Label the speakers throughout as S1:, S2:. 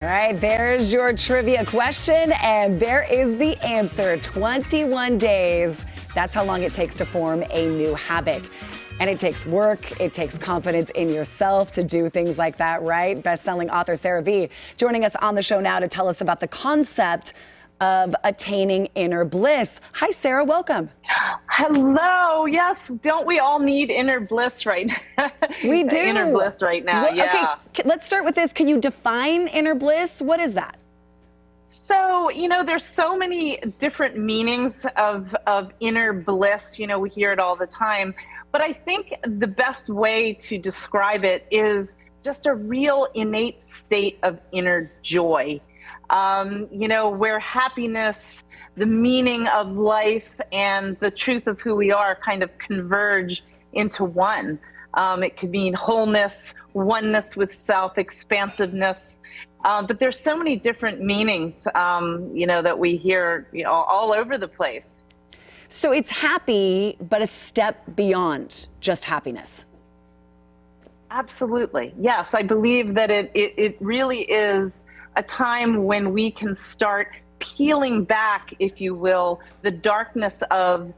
S1: All right, there's your trivia question, and there is the answer. 21 days. That's how long it takes to form a new habit. And it takes work, it takes confidence in yourself to do things like that, right? Best-selling author Sarah V joining us on the show now to tell us about the concept of attaining inner bliss. Hi, Sarah, welcome.
S2: Hello. Yes. Don't we all need inner bliss right now?
S1: We do.
S2: Inner bliss right now.
S1: Well,
S2: yeah.
S1: Okay, let's start with this. Can you define inner bliss? What is that?
S2: So, there's so many different meanings of inner bliss. We hear it all the time. But I think the best way to describe it is just a real innate state of inner joy. Where happiness, the meaning of life, and the truth of who we are kind of converge into one. It could mean wholeness, oneness with self, expansiveness. But there's so many different meanings, that we hear, all over the place.
S1: So it's happy, but a step beyond just happiness.
S2: Absolutely. Yes, I believe that it really is a time when we can start peeling back, if you will, the darkness of,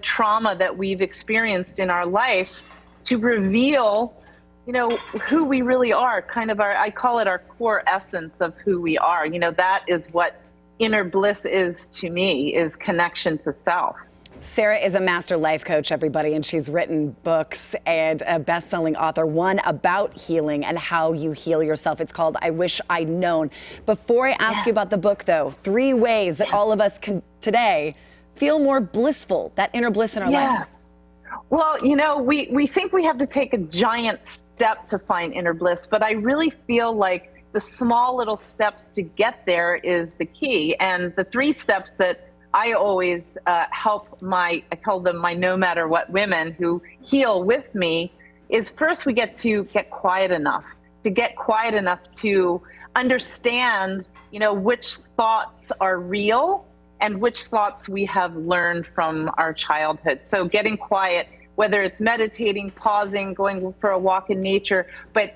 S2: trauma that we've experienced in our life to reveal, who we really are, kind of I call it our core essence of who we are. That is what inner bliss is to me, is connection to self.
S1: Sarah is a master life coach, everybody, and she's written books and a best-selling author, one about healing and how you heal yourself. It's called I Wish I'd Known. Before I ask you about the book, though, 3 ways that all of us can today feel more blissful, that inner bliss in our life.
S2: Yes. Well, we think we have to take a giant step to find inner bliss, but I really feel like the small little steps to get there is the key. And the 3 steps that I always help I call them my no matter what women who heal with me, is first we get to get quiet enough to understand, which thoughts are real and which thoughts we have learned from our childhood. So getting quiet, whether it's meditating, pausing, going for a walk in nature, but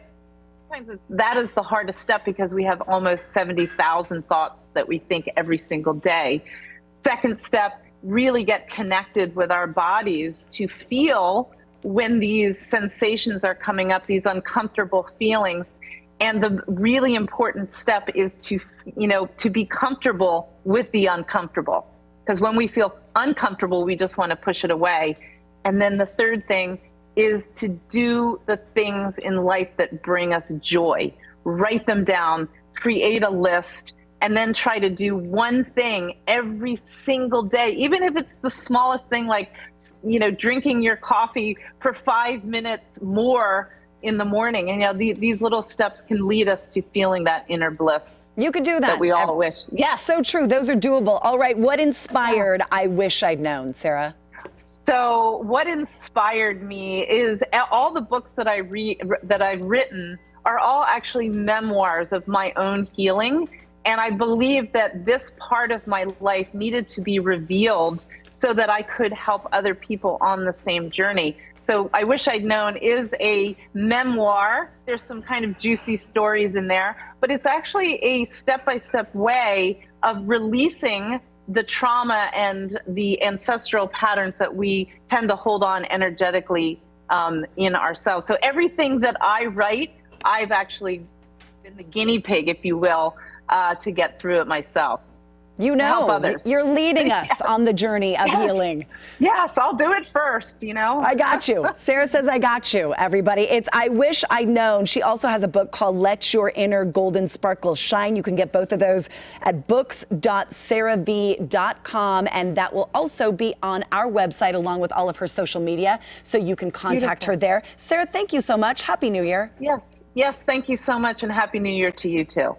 S2: sometimes that is the hardest step because we have almost 70,000 thoughts that we think every single day. Second step, really get connected with our bodies to feel when these sensations are coming up, these uncomfortable feelings. And the really important step is to be comfortable with the uncomfortable. Because when we feel uncomfortable, we just want to push it away. And then the third thing is to do the things in life that bring us joy. Write them down, create a list, and then try to do one thing every single day, even if it's the smallest thing, like, drinking your coffee for 5 minutes more in the morning. And, these little steps can lead us to feeling that inner bliss.
S1: You could do that.
S2: That we all wish. Yes.
S1: So true. Those are doable. All right. What inspired I Wish I'd Known, Sarah?
S2: So what inspired me is all the books that I've written are all actually memoirs of my own healing. And I believe that this part of my life needed to be revealed so that I could help other people on the same journey. So I Wish I'd Known is a memoir. There's some kind of juicy stories in there, but it's actually a step-by-step way of releasing the trauma and the ancestral patterns that we tend to hold on energetically in ourselves. So everything that I write, I've actually been the guinea pig, if you will, to get through it myself. Help others.
S1: You're leading us on the journey of healing.
S2: Yes, I'll do it first,
S1: I got you. Sarah says I got you, everybody. It's I Wish I'd Known. She also has a book called Let Your Inner Golden Sparkle Shine. You can get both of those at books.sarahv.com, and that will also be on our website along with all of her social media, so you can contact her there. Sarah, thank you so much. Happy New Year.
S2: Yes, thank you so much, and Happy New Year to you too.